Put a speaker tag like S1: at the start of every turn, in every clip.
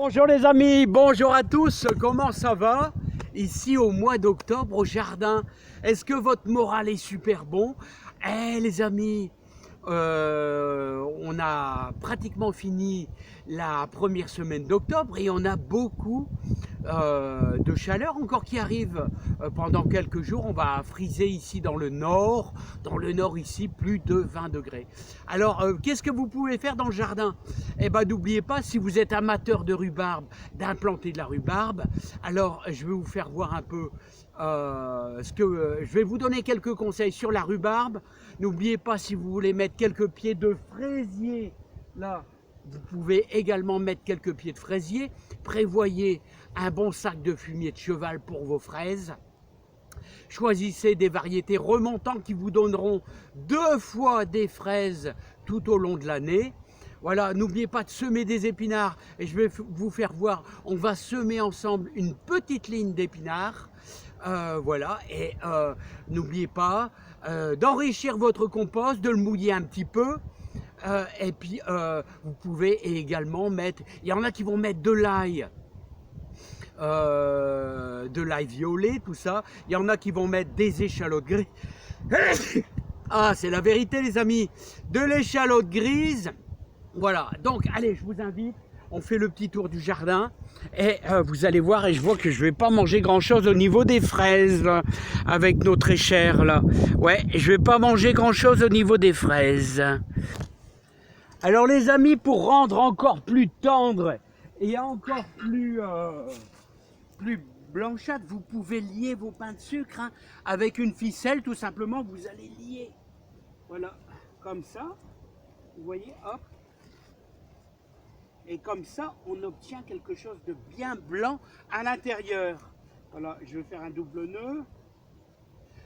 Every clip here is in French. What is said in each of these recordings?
S1: Bonjour les amis, bonjour à tous, comment ça va? Ici au mois d'octobre au jardin, est-ce que votre moral est super bon? Eh les amis, on a pratiquement fini la première semaine d'octobre et on a beaucoup de chaleur encore qui arrive pendant quelques jours. On va friser ici dans le nord ici plus de 20 degrés. Alors qu'est-ce que vous pouvez faire dans le jardin? Eh ben n'oubliez pas, si vous êtes amateur de rhubarbe, d'implanter de la rhubarbe. Alors je vais vous faire voir un peu je vais vous donner quelques conseils sur la rhubarbe. N'oubliez pas, si vous voulez mettre quelques pieds de fraisier là, vous pouvez également mettre quelques pieds de fraisier. Prévoyez un bon sac de fumier de cheval pour vos fraises. Choisissez des variétés remontantes qui vous donneront 2 fois des fraises tout au long de l'année. Voilà, n'oubliez pas de semer des épinards et je vais vous faire voir, on va semer ensemble une petite ligne d'épinards. Voilà, et n'oubliez pas d'enrichir votre compost, de le mouiller un petit peu. Et puis vous pouvez également mettre, il y en a qui vont mettre de l'ail violet, tout ça. Il y en a qui vont mettre des échalotes grises. Ah, c'est la vérité les amis, de l'échalote grise. Voilà, donc allez, je vous invite, on fait le petit tour du jardin et vous allez voir, et je vois que je vais pas manger grand chose au niveau des fraises là, avec notre échelle là. Ouais, je vais pas manger grand chose au niveau des fraises. Alors les amis, pour rendre encore plus tendre et encore plus blanchâtre, vous pouvez lier vos pains de sucre hein, avec une ficelle, tout simplement, vous allez lier. Voilà, comme ça, vous voyez, hop. Et comme ça, on obtient quelque chose de bien blanc à l'intérieur. Voilà, je vais faire un double nœud.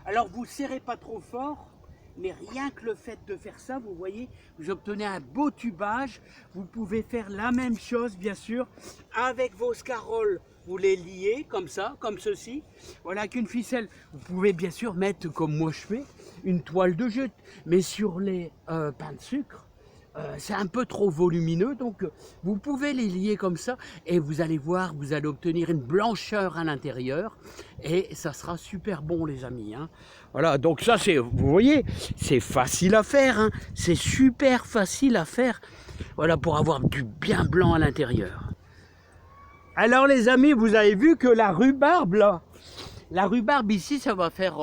S1: Alors, vous ne serrez pas trop fort, mais rien que le fait de faire ça, vous voyez, vous obtenez un beau tubage. Vous pouvez faire la même chose, bien sûr, avec vos scaroles. Vous les liez comme ça, comme ceci. Voilà, avec une ficelle. Vous pouvez bien sûr mettre, comme moi je fais, une toile de jute. Mais sur les pains de sucre, c'est un peu trop volumineux, donc vous pouvez les lier comme ça et vous allez voir, vous allez obtenir une blancheur à l'intérieur et ça sera super bon les amis hein. Voilà, donc ça c'est, vous voyez, c'est facile à faire hein. C'est super facile à faire, voilà, pour avoir du bien blanc à l'intérieur. Alors les amis, vous avez vu que la rhubarbe là, la rhubarbe ici, ça va faire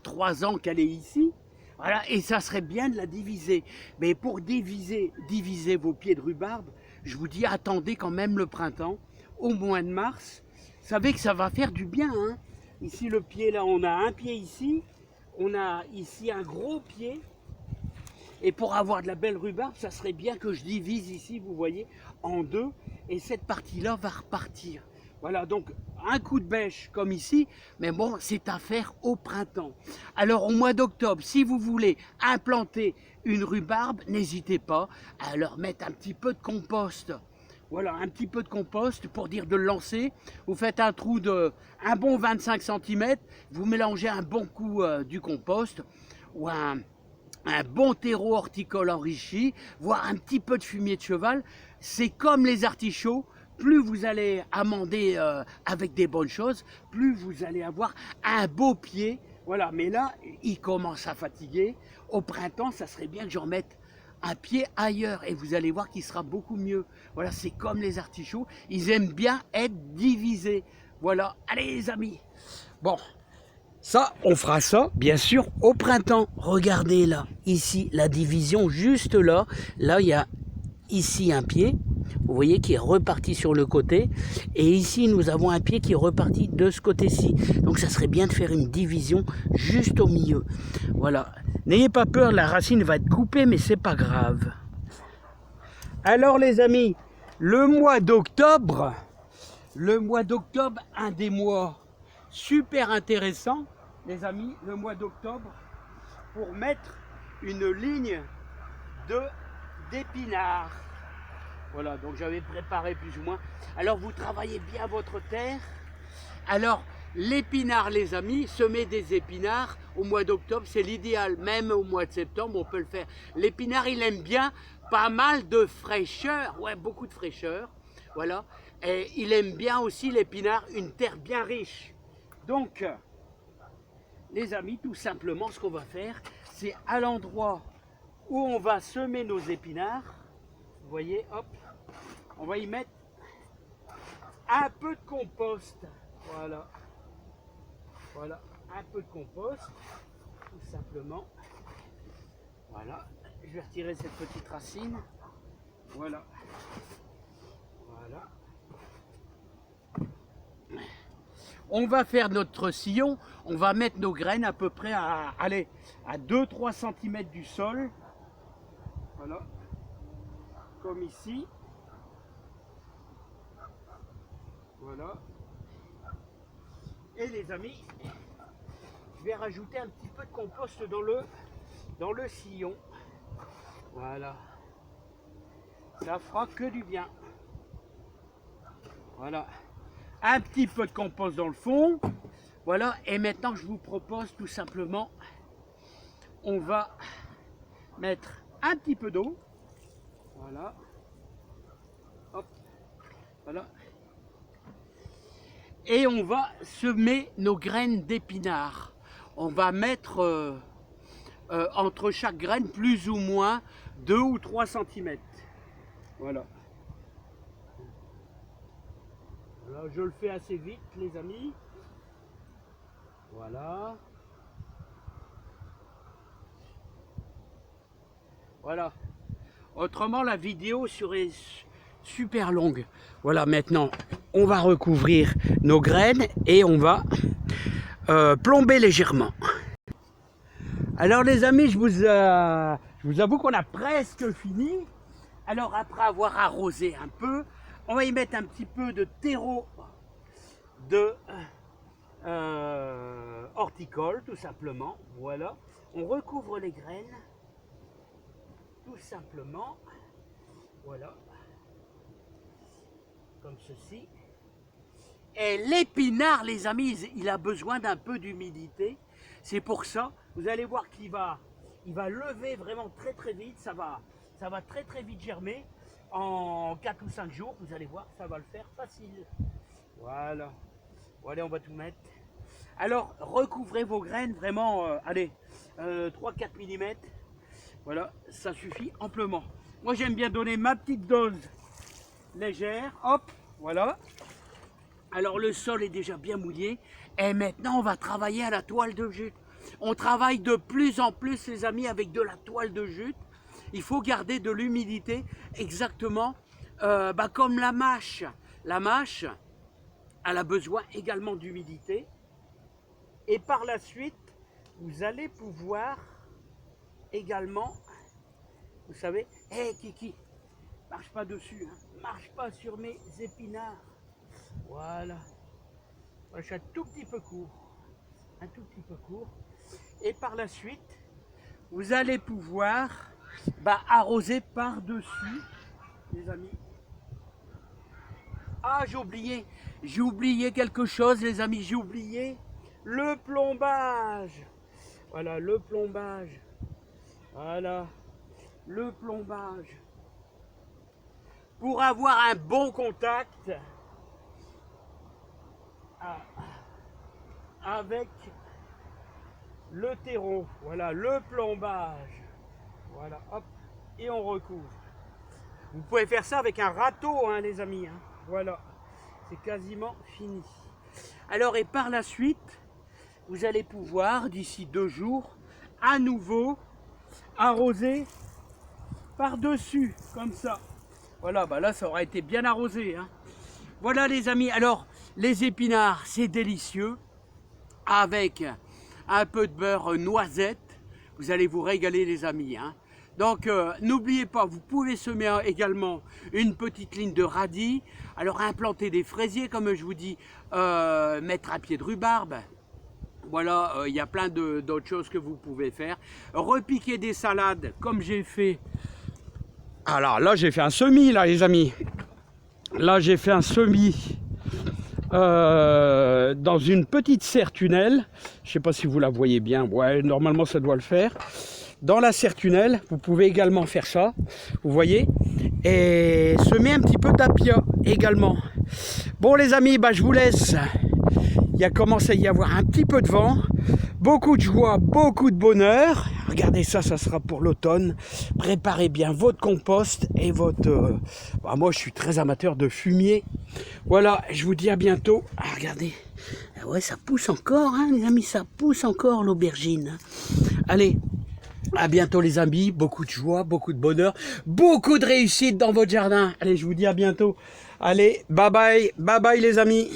S1: 3 ans qu'elle est ici. Voilà, et ça serait bien de la diviser. Mais pour diviser vos pieds de rhubarbe, je vous dis, attendez quand même le printemps, au mois de mars. Vous savez que ça va faire du bien. Hein. Ici, le pied, là, on a un pied ici. On a ici un gros pied. Et pour avoir de la belle rhubarbe, ça serait bien que je divise ici, vous voyez, en 2. Et cette partie-là va repartir. Voilà, donc un coup de bêche comme ici, mais bon, c'est à faire au printemps. Alors au mois d'octobre, si vous voulez implanter une rhubarbe, n'hésitez pas à leur mettre un petit peu de compost. Voilà, un petit peu de compost pour dire de le lancer. Vous faites un trou de un bon 25 cm, vous mélangez un bon coup du compost ou un bon terreau horticole enrichi, voire un petit peu de fumier de cheval. C'est comme les artichauts. Plus vous allez amender avec des bonnes choses, plus vous allez avoir un beau pied. Voilà, mais là, il commence à fatiguer. Au printemps, ça serait bien que j'en mette un pied ailleurs et vous allez voir qu'il sera beaucoup mieux. Voilà, c'est comme les artichauts, ils aiment bien être divisés. Voilà, allez les amis. Bon, ça, on fera ça, bien sûr, au printemps. Regardez là, ici, la division, juste là. Là, il y a ici un pied. Vous voyez, qui est reparti sur le côté. Et ici, nous avons un pied qui est reparti de ce côté-ci. Donc, ça serait bien de faire une division juste au milieu. Voilà. N'ayez pas peur, la racine va être coupée, mais c'est pas grave. Alors, les amis, le mois d'octobre, un des mois super intéressants, les amis, le mois d'octobre, pour mettre une ligne d'épinards. Voilà, donc j'avais préparé plus ou moins. Alors vous travaillez bien votre terre. Alors l'épinard les amis, semer des épinards au mois d'octobre, c'est l'idéal. Même au mois de septembre, on peut le faire. L'épinard, il aime bien pas mal de fraîcheur, ouais, beaucoup de fraîcheur. Voilà. Et il aime bien aussi l'épinard, une terre bien riche. Donc, les amis, tout simplement, ce qu'on va faire, c'est à l'endroit où on va semer nos épinards, vous voyez, hop, on va y mettre un peu de compost. Voilà. Voilà, un peu de compost, tout simplement. Voilà, je vais retirer cette petite racine. Voilà. Voilà. On va faire notre sillon, on va mettre nos graines à peu près à 2-3 cm du sol. Voilà. Comme ici. Voilà. Et les amis, je vais rajouter un petit peu de compost dans le sillon. Voilà. Ça fera que du bien. Voilà. Un petit peu de compost dans le fond. Voilà. Et maintenant, je vous propose tout simplement, on va mettre un petit peu d'eau. Voilà. Hop. Voilà. Et on va semer nos graines d'épinards. On va mettre entre chaque graine plus ou moins 2 ou 3 cm. Voilà. Là, je le fais assez vite, les amis. Voilà. Voilà. Autrement, la vidéo serait super longue. Voilà, maintenant, on va recouvrir nos graines et on va plomber légèrement. Alors les amis, je vous avoue qu'on a presque fini. Alors après avoir arrosé un peu, on va y mettre un petit peu de terreau de horticole, tout simplement. Voilà, on recouvre les graines, tout simplement. Voilà. Comme ceci. Et l'épinard, les amis, il a besoin d'un peu d'humidité. C'est pour ça, vous allez voir qu'il va lever vraiment très très vite. Ça va très vite germer. En 4 ou 5 jours, vous allez voir, ça va le faire facile. Voilà. Voilà, on va tout mettre. Alors, recouvrez vos graines vraiment, 3-4 mm. Voilà, ça suffit amplement. Moi, j'aime bien donner ma petite dose légère, hop, voilà. Alors le sol est déjà bien mouillé et maintenant on va travailler à la toile de jute. On travaille de plus en plus, les amis, avec de la toile de jute. Il faut garder de l'humidité exactement comme la mâche. La mâche, elle a besoin également d'humidité. Et par la suite, vous allez pouvoir également, vous savez, Kiki, marche pas dessus, hein. Marche pas sur mes épinards. Voilà. Je suis un tout petit peu court. Un tout petit peu court. Et par la suite, vous allez pouvoir arroser par-dessus, les amis. Ah, j'ai oublié quelque chose, les amis, j'ai oublié le plombage. Voilà, le plombage. Voilà, le plombage. Pour avoir un bon contact avec le terreau. Voilà, le plombage. Voilà, hop, et on recouvre. Vous pouvez faire ça avec un râteau, hein, les amis. Hein. Voilà, c'est quasiment fini. Alors, et par la suite, vous allez pouvoir, d'ici 2 jours, à nouveau arroser par-dessus, comme ça. Voilà, là, ça aura été bien arrosé. Hein. Voilà, les amis. Alors, les épinards, c'est délicieux. Avec un peu de beurre noisette. Vous allez vous régaler, les amis. Hein. Donc, n'oubliez pas, vous pouvez semer également une petite ligne de radis. Alors, implanter des fraisiers, comme je vous dis, mettre un pied de rhubarbe. Voilà, il y a plein d'autres choses que vous pouvez faire. Repiquer des salades, comme j'ai fait. Alors là, j'ai fait un semis, là, les amis. Là, j'ai fait un semis dans une petite serre tunnel. Je ne sais pas si vous la voyez bien. Ouais, normalement, ça doit le faire. Dans la serre tunnel, vous pouvez également faire ça. Vous voyez. Et semer un petit peu d'apia également. Bon les amis, bah, je vous laisse. Il a commencé à y avoir un petit peu de vent, beaucoup de joie, beaucoup de bonheur. Regardez ça, ça sera pour l'automne. Préparez bien votre compost et votre... Bah, moi, je suis très amateur de fumier. Voilà, je vous dis à bientôt. Ah, regardez. Ah ouais, ça pousse encore, hein, les amis, ça pousse encore l'aubergine. Allez, à bientôt les amis. Beaucoup de joie, beaucoup de bonheur, beaucoup de réussite dans votre jardin. Allez, je vous dis à bientôt. Allez, bye bye les amis.